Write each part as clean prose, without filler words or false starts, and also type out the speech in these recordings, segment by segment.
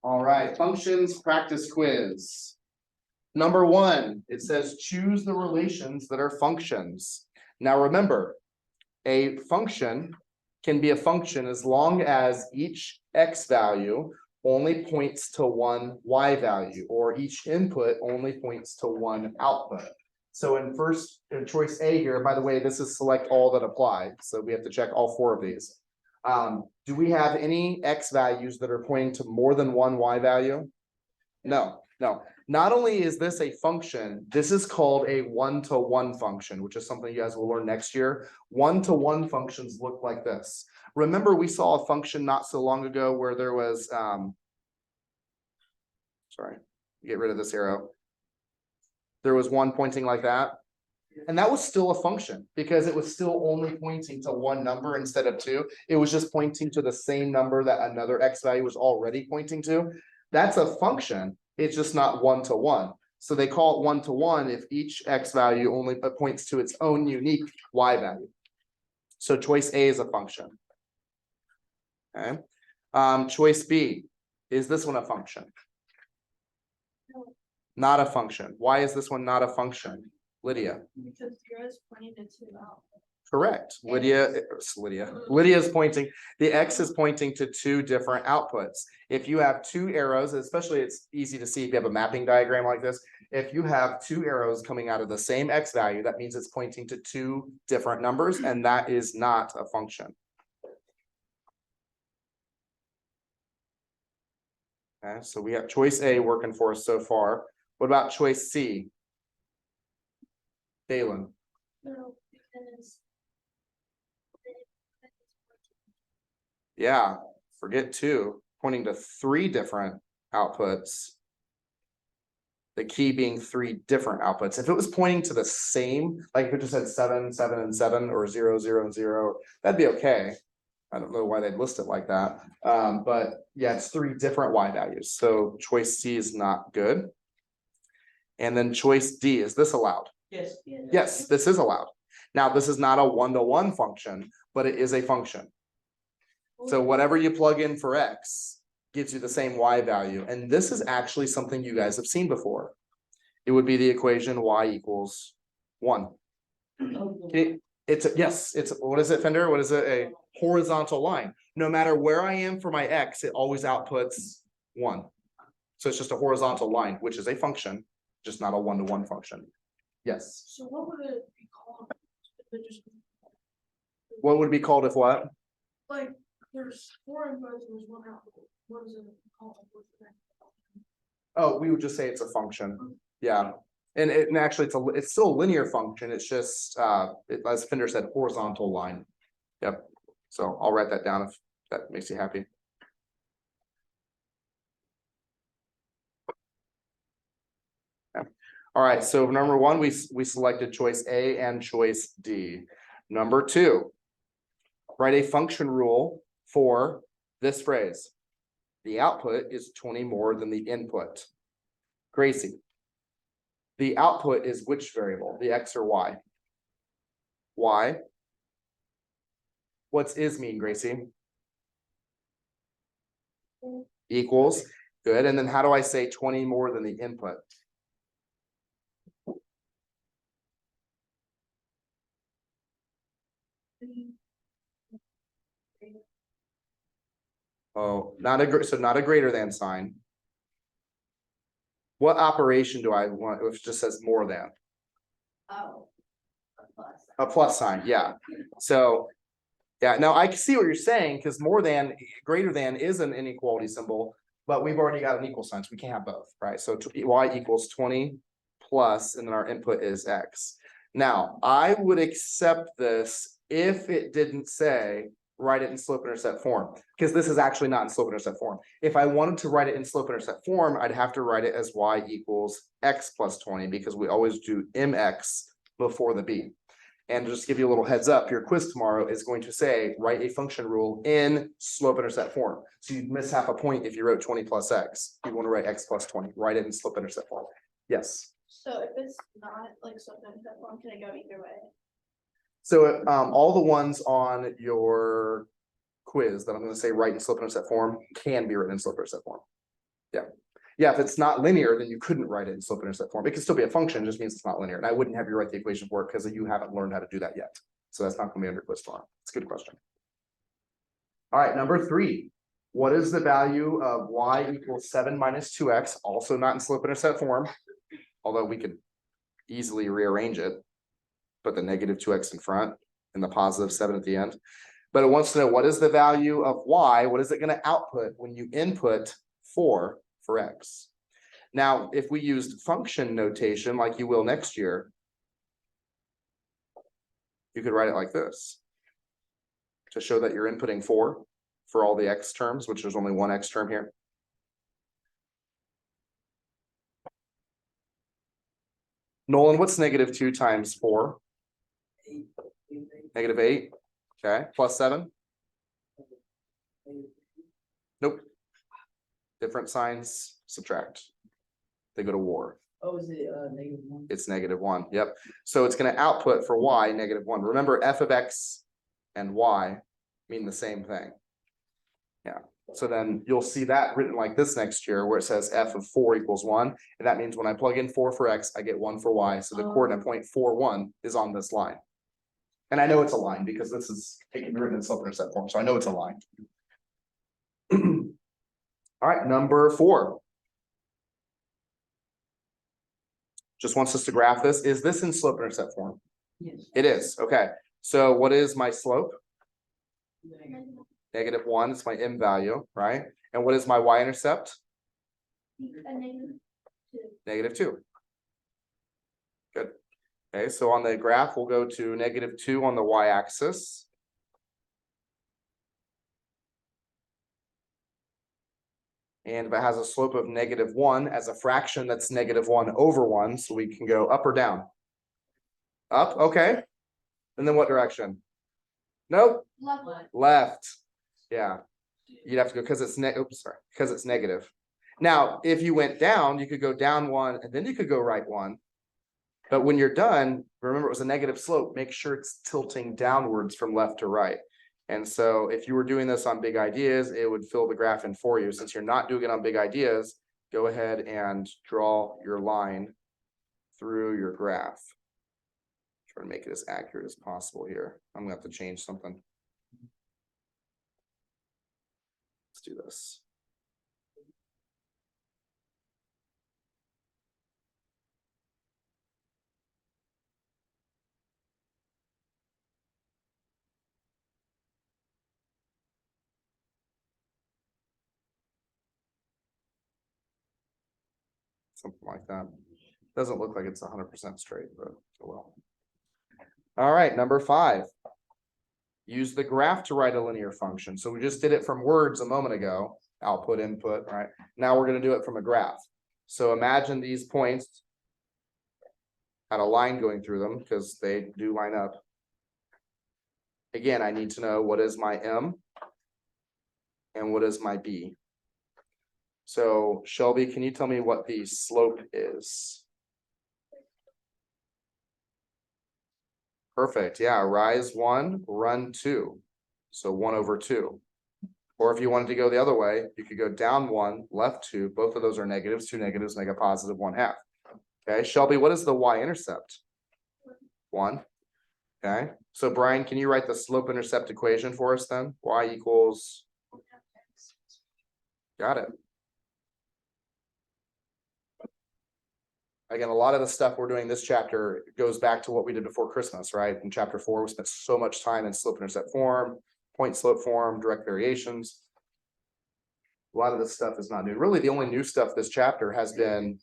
All right, functions practice quiz. Number one, it says choose the relations that are functions. Now remember, a function can be a function as long as each x value only points to one y value, or each input only points to one output. So in choice A here, by the way, this is select all that apply. So we have to check all four of these. Do we have any x values that are pointing to more than one y value? No. Not only is this a function, this is called a one-to-one function, which is something you guys will learn next year. One-to-one functions look like this. Remember, we saw a function not so long ago where there was, sorry, get rid of this arrow. There was one pointing like that. And that was still a function because it was still only pointing to one number instead of two. It was just pointing to the same number that another x value was already pointing to. That's a function. It's just not one-to-one. So they call it one-to-one if each x value only points to its own unique y value. So choice A is a function. Okay. Choice B, is this one a function? No. Not a function. Why is this one not a function? Lydia. Because zero is pointing to two out. Correct. Lydia is pointing, the X is pointing to two different outputs. If you have two arrows, especially it's easy to see if you have a mapping diagram like this. If you have two arrows coming out of the same X value, that means it's pointing to two different numbers, and that is not a function. Okay, so we have choice A working for us so far. What about choice C? Dalen. No, because Yeah, forget two, pointing to three different outputs. The key being three different outputs. If it was pointing to the same, like if it just said 7, 7, and 7, or 0, 0, and 0, that'd be okay. I don't know why they'd list it like that. But yeah, it's three different y values. So choice C is not good. And then choice D, is this allowed? yes. Yes, this is allowed. Now, this is not a one-to-one function, but it is a function. So whatever you plug in for X gives you the same Y value. And this is actually something you guys have seen before. It would be the equation Y equals 1. It's what is it, Fender? What is it? A horizontal line. No matter where I am for my X, it always outputs 1. So it's just a horizontal line, which is a function, just not a one-to-one function. Yes. So what would it be called? If it just, What would it be called if what? like, there's 4 inputs, there's 1 output. What is it called? Oh, we would just say it's a function. Yeah. And actually it's still a linear function. It's just as Fender said, horizontal line. Yep. So I'll write that down if that makes you happy. Okay. All right, so number one, we selected choice A and choice D. Number 2, write a function rule for this phrase. The output is 20 more than the input. Gracie. The output is which variable, the X or Y? Y. What's is mean, Gracie? Equals. Good. And then how do I say 20 more than the input? Oh, not a greater than sign. What operation do I want if it just says more than? Oh. A plus sign, yeah. So yeah, now I can see what you're saying because more than, greater than is an inequality symbol, but we've already got an equal sign, so we can't have both, right? So y equals 20 plus, and then our input is X. Now, I would accept this if it didn't say write it in slope-intercept form, because this is actually not in slope-intercept form. If I wanted to write it in slope-intercept form, I'd have to write it as y equals X plus 20, because we always do mx before the b. And just to give you a little heads up, your quiz tomorrow is going to say, write a function rule in slope-intercept form. So you'd miss half a point if you wrote 20 plus X. You want to write X plus 20, write it in slope-intercept form. Yes. So if it's not like something that one, can it go either way? So all the ones on your quiz that I'm going to say write in slope-intercept form can be written in slope-intercept form. Yeah, if it's not linear, then you couldn't write it in slope intercept form. It could still be a function, it just means it's not linear. And I wouldn't have you write the equation for it because you haven't learned how to do that yet. So that's not gonna be under quiz tomorrow. It's a good question. All right, number 3. What is the value of y equals 7 minus 2x? Also not in slope intercept form, although we could easily rearrange it. Put the negative 2x in front and the positive 7 at the end. But it wants to know what is the value of y? What is it going to output when you input 4 for x? Now, if we used function notation like you will next year, you could write it like this to show that you're inputting 4 for all the x terms, which there's only one x term here. Nolan, what's negative 2 times 4? Negative 8. Okay, plus 7. Nope. Different signs, subtract. They go to war. Oh, is it -1? It's -1. Yep. So it's going to output for y -1. Remember, f of x and y mean the same thing. Yeah. So then you'll see that written like this next year, where it says f of 4 equals 1. And that means when I plug in 4 for x, I get 1 for y. So the coordinate point 4, 1 is on this line. And I know it's a line because this is taken written in slope intercept form. So I know it's a line. All right, number 4. Just wants us to graph this. Is this in slope intercept form? Yes. It is. Okay. So what is my slope? -1. It's my m value, right? And what is my y-intercept? -2. Good. Okay, so on the graph, we'll go to -2 on the y-axis. And if it has a slope of -1 as a fraction, that's -1 over 1. So we can go up or down. Up, okay. And then what direction? Nope, left. Yeah, you'd have to go because it's because it's negative. Now, if you went down, you could go down 1 and then you could go right 1. But when you're done, remember it was a negative slope, make sure it's tilting downwards from left to right. And so if you were doing this on big ideas, it would fill the graph in for you. Since you're not doing it on big ideas, go ahead and draw your line through your graph. Try to make it as accurate as possible here. I'm gonna have to change something. Let's do this. Something like that. Doesn't look like it's 100% straight, but oh well. All right, number 5. Use the graph to write a linear function. So we just did it from words a moment ago. Output, input, right? Now we're going to do it from a graph. So imagine these points had a line going through them because they do line up. Again, I need to know what is my M and what is my B. So Shelby, can you tell me what the slope is? Perfect. Yeah, rise 1, run 2. So 1 over 2. Or if you wanted to go the other way, you could go down 1, left 2. Both of those are negatives. 2 negatives make a positive 1/2. Okay, Shelby, what is the y-intercept? 1. Okay, so Brian, can you write the slope intercept equation for us then? Y equals. Got it. Again, a lot of the stuff we're doing this chapter goes back to what we did before Christmas, right? In chapter 4, we spent so much time in slope intercept form, point slope form, direct variations. A lot of this stuff is not new. Really, the only new stuff this chapter has been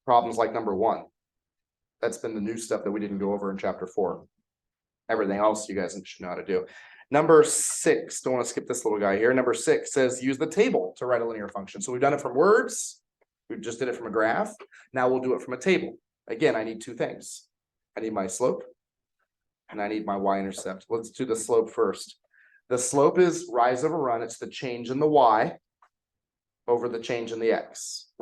problems like number 1. That's been the new stuff that we didn't go over in chapter 4. Everything else you guys should know how to do. Number 6, don't want to skip this little guy here. Number 6 says use the table to write a linear function. So we've done it from words. We just did it from a graph. Now we'll do it from a table. Again, I need 2 things. I need my slope and I need my y-intercept. Let's do the slope first. The slope is rise over run. It's the change in the y over the change in the x.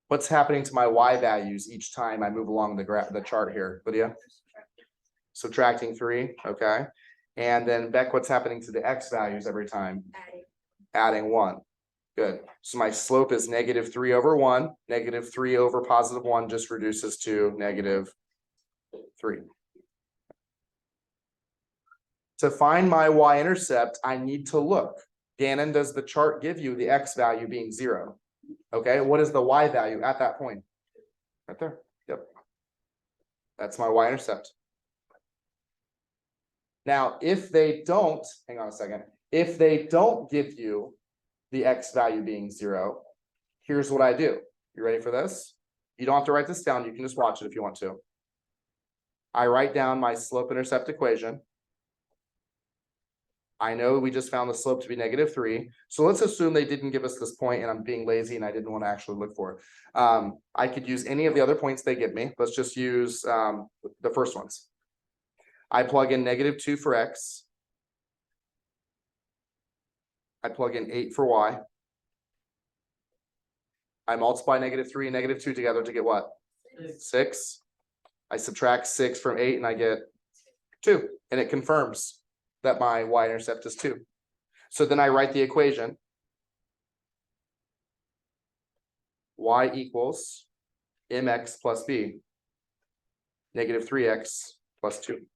What's happening to my y values each time I move along the chart here, Lydia? Subtracting 3, okay. And then Beck, what's happening to the x values every time? adding 1. Good. So my slope is -3 over 1. -3 over +1 just reduces to -3. To find my y-intercept, I need to look. Gannon, does the chart give you the x value being 0? Okay, what is the y value at that point? Right there. Yep. That's my y-intercept. Now, if they don't, hang on a second. If they don't give you the x value being 0, here's what I do. You ready for this? You don't have to write this down. You can just watch it if you want to. I write down my slope-intercept equation. I know we just found the slope to be -3. So let's assume they didn't give us this point and I'm being lazy and I didn't want to actually look for it. I could use any of the other points they give me. Let's just use the first ones. I plug in -2 for x. I plug in 8 for y. I multiply -3 and -2 together to get what? 6. I subtract 6 from 8 and I get 2. And it confirms that my y-intercept is 2. So then I write the equation. Y equals mx plus b. -3x plus 2.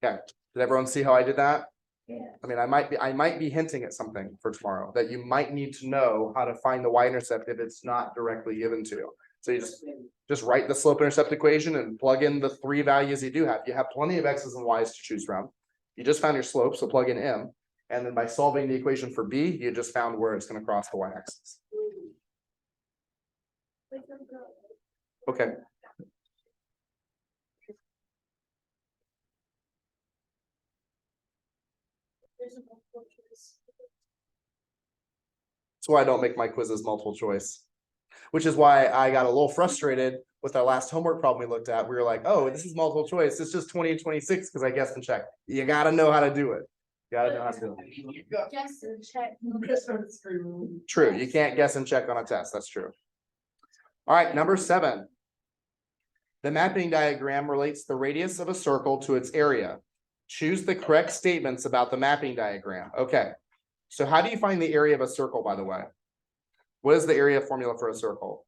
Okay, did everyone see how I did that? Yeah. I mean, I might be hinting at something for tomorrow that you might need to know how to find the y-intercept if it's not directly given to you. So you just write the slope-intercept equation and plug in the 3 values you do have. You have plenty of x's and y's to choose from. You just found your slope, so plug in m. And then by solving the equation for b, you just found where it's going to cross the y-axis. Okay. That's why I don't make my quizzes multiple choice. Which is why I got a little frustrated with our last homework problem we looked at. We were like, oh, this is multiple choice. It's just 20 and 26 because I guessed and checked. You got to know how to do it. You got to know how to do it. Guess and check. True. You can't guess and check on a test. That's true. All right. Number 7. The mapping diagram relates the radius of a circle to its area. Choose the correct statements about the mapping diagram. Okay. So how do you find the area of a circle, by the way? What is the area formula for a circle?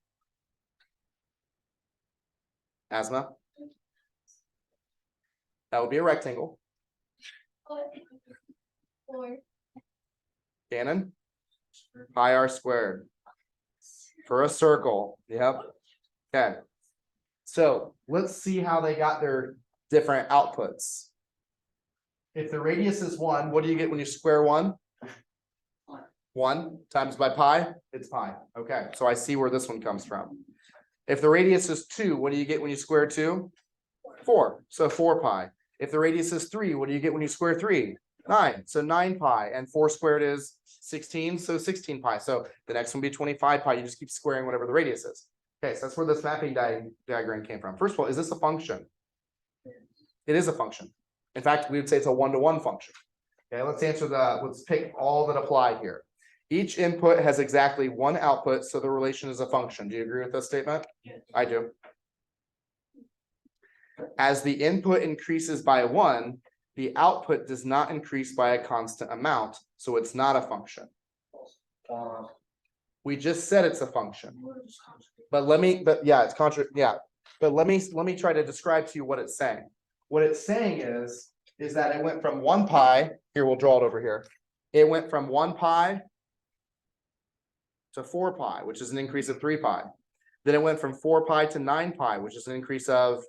Asma? That would be a rectangle. Gannon? Pi r squared. For a circle. Yep. Okay. So let's see how they got their different outputs. If the radius is 1, what do you get when you square 1? 1 times by pi, it's pi. Okay, so I see where this one comes from. If the radius is 2, what do you get when you square 2? 4, so 4 pi. If the radius is 3, what do you get when you square 3? 9, so 9 pi, and 4 squared is 16, so 16 pi. So the next one will be 25 pi. You just keep squaring whatever the radius is. Okay, so that's where this mapping diagram came from. First of all, is this a function? It is a function. In fact, we would say it's a one-to-one function. Okay, let's pick all that apply here. Each input has exactly 1 output, so the relation is a function. Do you agree with this statement? Yes. I do. As the input increases by 1, the output does not increase by a constant amount, so it's not a function. We just said it's a function. But let me try to describe to you what it's saying. What it's saying is that it went from 1 pi, here we'll draw it over here. It went from 1 pi to 4 pi, which is an increase of 3 pi. Then it went from 4 pi to 9 pi, which is an increase of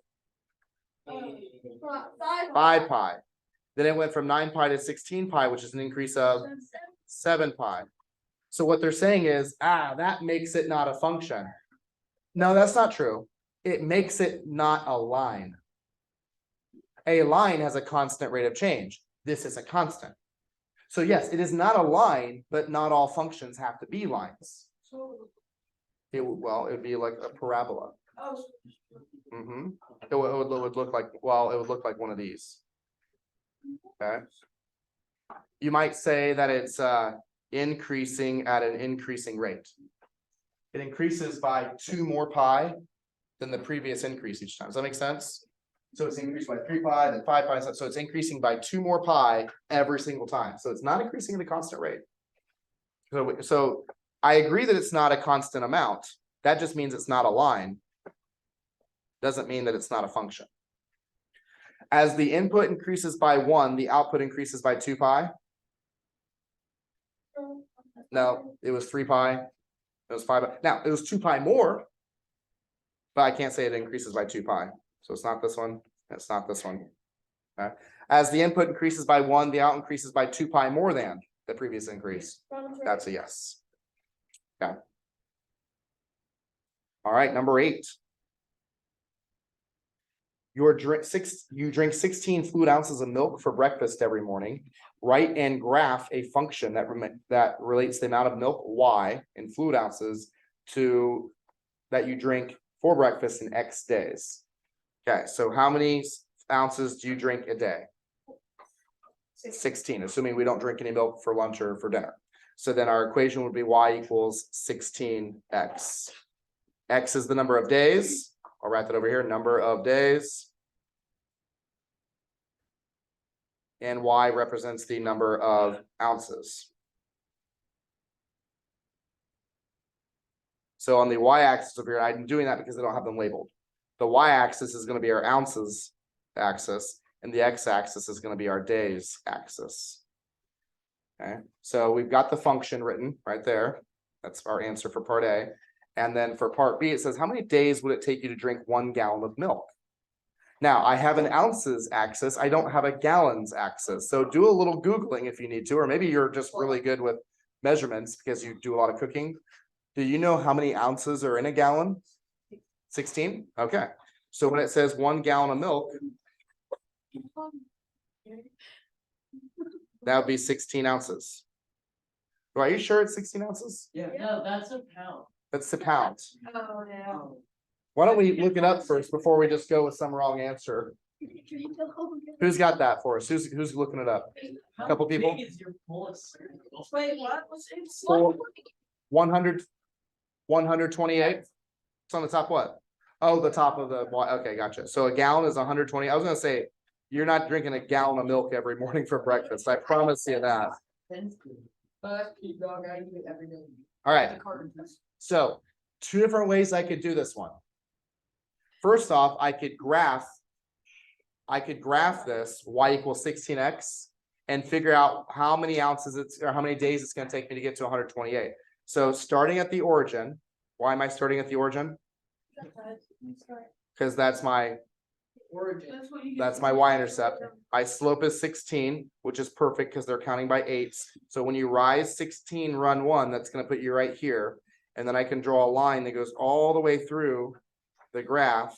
5 pi. Then it went from 9 pi to 16 pi, which is an increase of 7 pi. So what they're saying is, that makes it not a function. No, that's not true. It makes it not a line. A line has a constant rate of change. This is a constant. So yes, it is not a line, but not all functions have to be lines. It would be like a parabola. It would look like, it would look like one of these. Okay. You might say that it's increasing at an increasing rate. It increases by 2 more pi than the previous increase each time. Does that make sense? So it's increased by 3 pi, then 5 pi, so it's increasing by 2 more pi every single time, so it's not increasing at a constant rate. So I agree that it's not a constant amount, that just means it's not a line. Doesn't mean that it's not a function. As the input increases by 1, the output increases by 2 pi. No, it was 3 pi. It was 5 pi. Now, it was 2 pi more, but I can't say it increases by 2 pi. So it's not this one. It's not this one. Okay. As the input increases by 1, the out increases by 2 pi more than the previous increase. That's a yes. Okay. All right, number 8. You drink 16 fluid ounces of milk for breakfast every morning. Write and graph a function that relates the amount of milk Y in fluid ounces to that you drink for breakfast in X days. Okay, so how many ounces do you drink a day? 16, assuming we don't drink any milk for lunch or for dinner. So then our equation would be Y equals 16X. X is the number of days. I'll write that over here, number of days. And Y represents the number of ounces. So on the Y-axis over here, I'm doing that because I don't have them labeled. The Y-axis is going to be our ounces axis, and the X-axis is going to be our days axis. Okay, so we've got the function written right there. That's our answer for part A. And then for part B, it says, how many days would it take you to drink 1 gallon of milk? Now, I have an ounces axis. I don't have a gallons axis. So do a little Googling if you need to, or maybe you're just really good with measurements because you do a lot of cooking. Do you know how many ounces are in a gallon? 16? Okay. So when it says 1 gallon of milk, that would be 16 ounces. Are you sure it's 16 ounces? Yeah, no, that's a pound. That's the pound. Oh, no. Why don't we look it up first before we just go with some wrong answer? Who's got that for us? Who's looking it up? How Couple people? big is your bolus? Wait, what? Was it? So 100, 128. It's on the top what? Oh, the top of the, okay, gotcha. So a gallon is 120. I was gonna say, you're not drinking a gallon of milk every morning for breakfast. I promise you that. But dog, I eat it every day. All right. So 2 different ways I could do this one. First off, I could graph this Y equals 16X and figure out how many ounces or how many days it's going to take me to get to 128. So starting at the origin, why am I starting at the origin? Because that's my Origin. That's my y-intercept. My slope is 16, which is perfect because they're counting by 8s. So when you rise 16, run 1, that's going to put you right here. And then I can draw a line that goes all the way through the graph.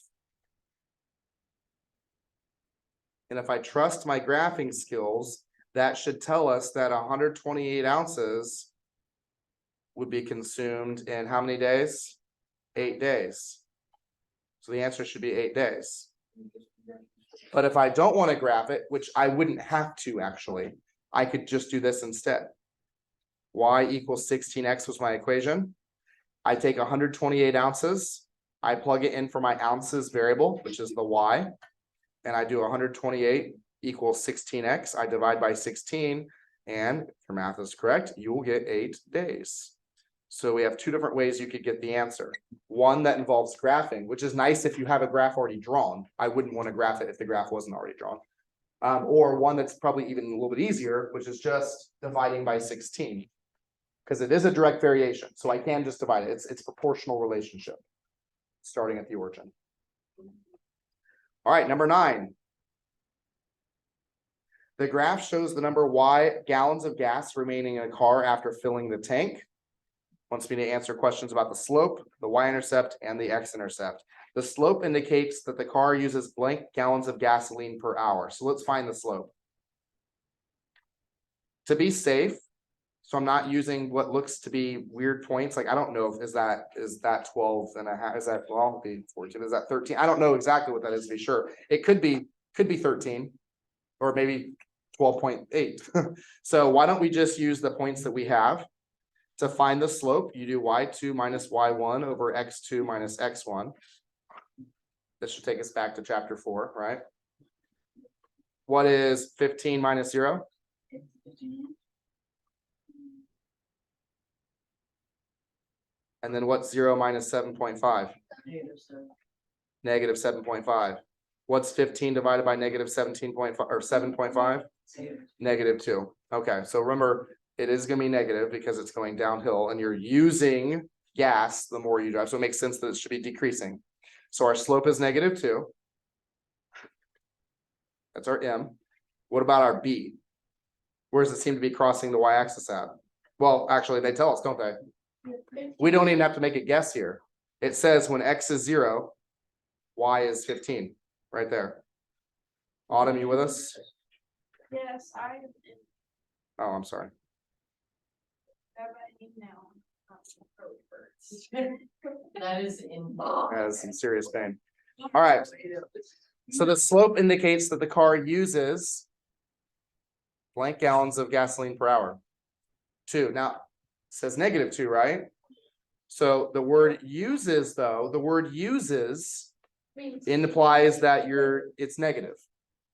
And if I trust my graphing skills, that should tell us that 128 ounces would be consumed in how many days? 8 days. So the answer should be 8 days. But if I don't want to graph it, which I wouldn't have to actually, I could just do this instead. Y equals 16X was my equation. I take 128 ounces. I plug it in for my ounces variable, which is the Y. And I do 128 equals 16X. I divide by 16. And if your math is correct, you will get 8 days. So we have 2 different ways you could get the answer. One that involves graphing, which is nice if you have a graph already drawn. I wouldn't want to graph it if the graph wasn't already drawn. Or one that's probably even a little bit easier, which is just dividing by 16. Because it is a direct variation. So I can just divide it. It's proportional relationship. Starting at the origin. All right, number 9. The graph shows the number Y gallons of gas remaining in a car after filling the tank. Wants me to answer questions about the slope, the y-intercept, and the x-intercept. The slope indicates that the car uses blank gallons of gasoline per hour. So let's find the slope. To be safe, so I'm not using what looks to be weird points. Like, I don't know if is that 12 and a half, is that, well, be 14, is that 13? I don't know exactly what that is to be sure. It could be 13 or maybe 12.8. So why don't we just use the points that we have? To find the slope, you do y2 minus y1 over x2 minus x1. This should take us back to chapter 4, right? What is 15 minus 0? And then what's 0 minus 7.5? Negative 7.5. What's 15 divided by negative 17.5 or 7.5? Negative 2. Okay, so remember, it is gonna be negative because it's going downhill and you're using gas the more you drive. So it makes sense that it should be decreasing. So our slope is negative 2. That's our M. What about our B? Where does it seem to be crossing the y-axis at? Well, actually, they tell us, don't they? We don't even have to make a guess here. It says when x is 0, y is 15, right there. Autumn, you with us? Yes, I am. Oh, I'm sorry. That is in. That's in serious pain. All right. So the slope indicates that the car uses blank gallons of gasoline per hour. 2. Now, it says negative 2, right? So the word uses, though, the word uses implies that it's negative.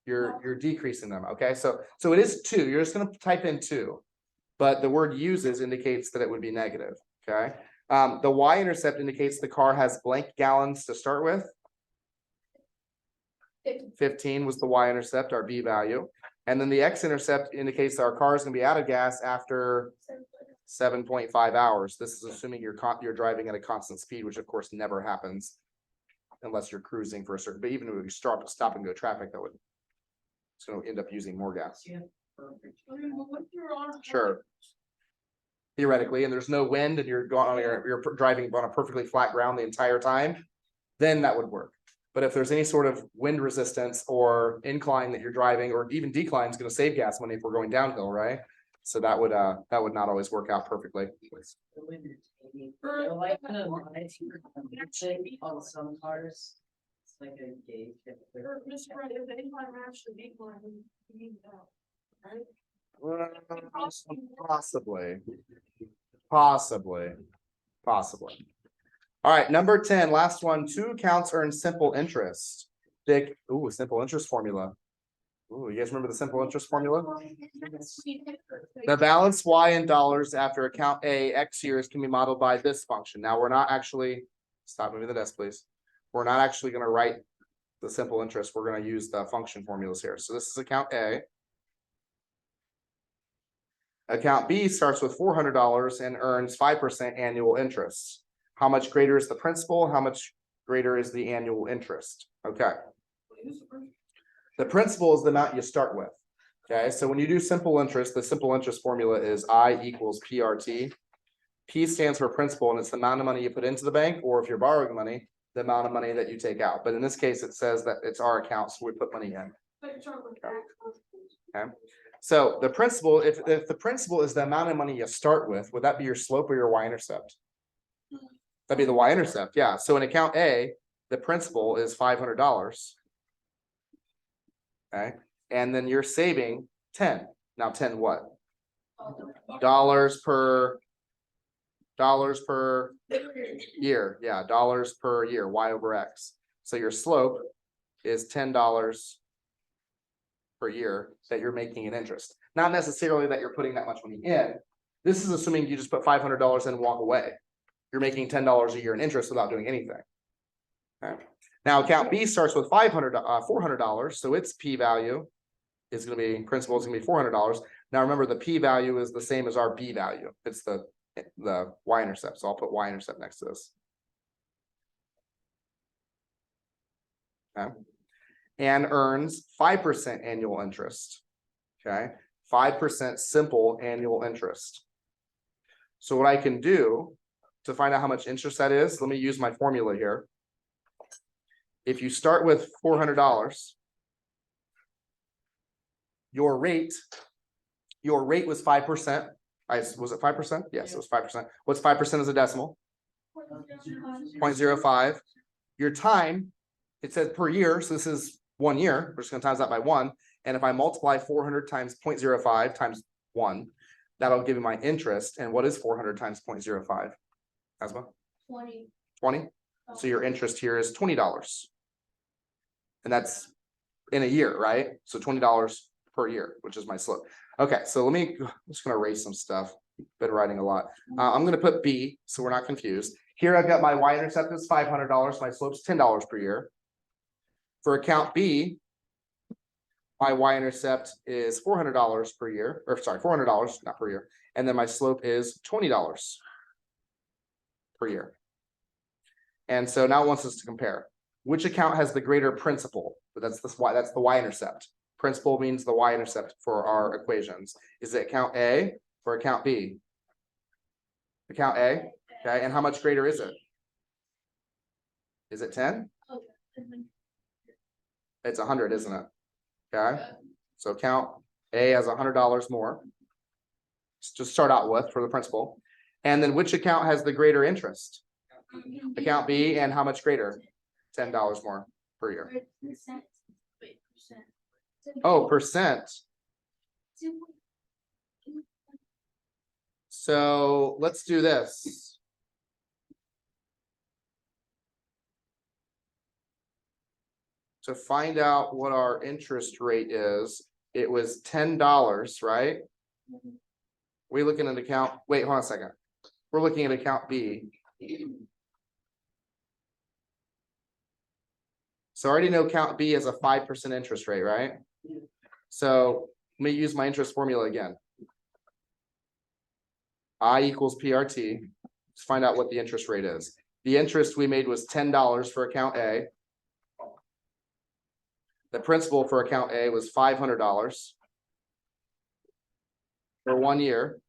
You're decreasing them. Okay, so it is 2. You're just gonna type in 2, but the word uses indicates that it would be negative. Okay. The y-intercept indicates the car has blank gallons to start with. 15 was the y-intercept, our B value. And then the x-intercept indicates that our car is going to be out of gas after 7.5 hours. This is assuming you're driving at a constant speed, which of course never happens unless you're cruising for a certain, but even if you stop and go traffic, it's going to end up using more gas. Sure. Theoretically, and there's no wind and you're driving on a perfectly flat ground the entire time, then that would work. But if there's any sort of wind resistance or incline that you're driving, or even decline, is going to save gas money if we're going downhill, right? So that would not always work out perfectly. Like on some cars, it's like a gauge. Mr. Right, if the incline match the decline, we need that, right? Possibly. All right, number 10, last one. 2 accounts earn simple interest. Simple interest formula. Ooh, you guys remember the simple interest formula? The balance y in dollars after account A x years can be modeled by this function. Now we're not actually, stop moving the desk, please. We're not actually going to write the simple interest. We're going to use the function formulas here. So this is account A. Account B starts with $400 and earns 5% annual interest. How much greater is the principal? How much greater is the annual interest? Okay. The principal is the amount you start with. Okay, so when you do simple interest, the simple interest formula is I equals PRT. P stands for principal, and it's the amount of money you put into the bank, or if you're borrowing money, the amount of money that you take out. But in this case, it says that it's our account, so we put money in. Okay. So the principal, if the principal is the amount of money you start with, would that be your slope or your y-intercept? That'd be the y-intercept, yeah. So in account A, the principal is $500. Okay, and then you're saving 10. Now 10 what? Dollars per year. Yeah, dollars per year, y over x. So your slope is $10 per year that you're making in interest. Not necessarily that you're putting that much money in. This is assuming you just put $500 in and walk away. You're making $10 a year in interest without doing anything. Okay. Now account B starts with $400, so its P value is going to be, principal is going to be $400. Now remember, the P value is the same as our B value. It's the y-intercept, so I'll put y-intercept next to this. Okay. And earns 5% annual interest. Okay, 5% simple annual interest. So what I can do to find out how much interest that is, let me use my formula here. If you start with $400, your rate was 5%. Was it 5%? Yes, it was 5%. What's 5% as a decimal? 0.05. Your time, it says per year, so this is 1 year. We're just going to times that by 1. And if I multiply 400 times 0.05 times 1, that'll give me my interest. And what is 400 times 0.05? Asma? 20. 20. So your interest here is $20. And that's in a year, right? So $20 per year, which is my slope. Okay, so I'm just gonna erase some stuff. Been writing a lot. I'm gonna put B, so we're not confused. Here I've got my y-intercept is $500, my slope's $10 per year. For account B, my y-intercept is $400 per year, or sorry, $400, not per year. And then my slope is $20 per year. And so now it wants us to compare. Which account has the greater principal? But that's the y-intercept. Principal means the y-intercept for our equations. Is it account A or account B? Account A, okay, and how much greater is it? Is it 10? It's 100, isn't it? Okay, so account A has $100 more. Just start out with for the principal. And then which account has the greater interest? Account B, and how much greater? $10 more per year. Oh, percent. So let's do this. To find out what our interest rate is, it was $10, right? We're looking at account, wait, hold on a second. We're looking at account B. So I already know account B has a 5% interest rate, right? So let me use my interest formula again. I equals PRT. Let's find out what the interest rate is. The interest we made was $10 for account A. The principal for account A was $500 for 1 year.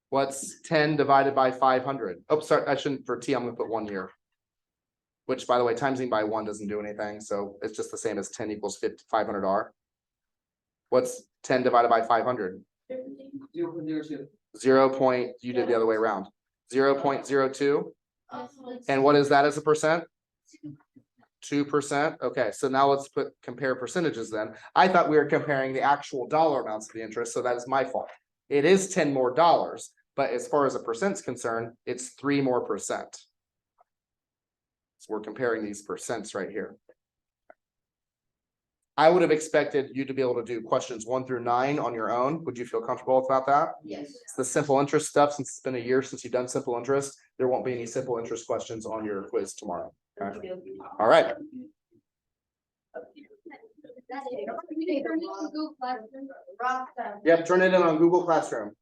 What's 10 divided by 500? Oh, sorry, I shouldn't, for T, I'm gonna put 1 year. Which, by the way, timesing by 1 doesn't do anything, so it's just the same as 10 equals 500R. What's 10 divided by 500? 0 point, you did the other way around. 0.02. And what is that as a percent? 2%. Okay, so now let's compare percentages then. I thought we were comparing the actual dollar amounts of the interest, so that is my fault. It is 10 more dollars, but as far as a percent's concerned, it's 3 more percent. So we're comparing these percents right here. I would have expected you to be able to do questions 1 through 9 on your own. Would you feel comfortable about that? Yes. It's the simple interest stuff. Since it's been a year since you've done simple interest, there won't be any simple interest questions on your quiz tomorrow. Okay? All right. Yep, turn it in on Google Classroom.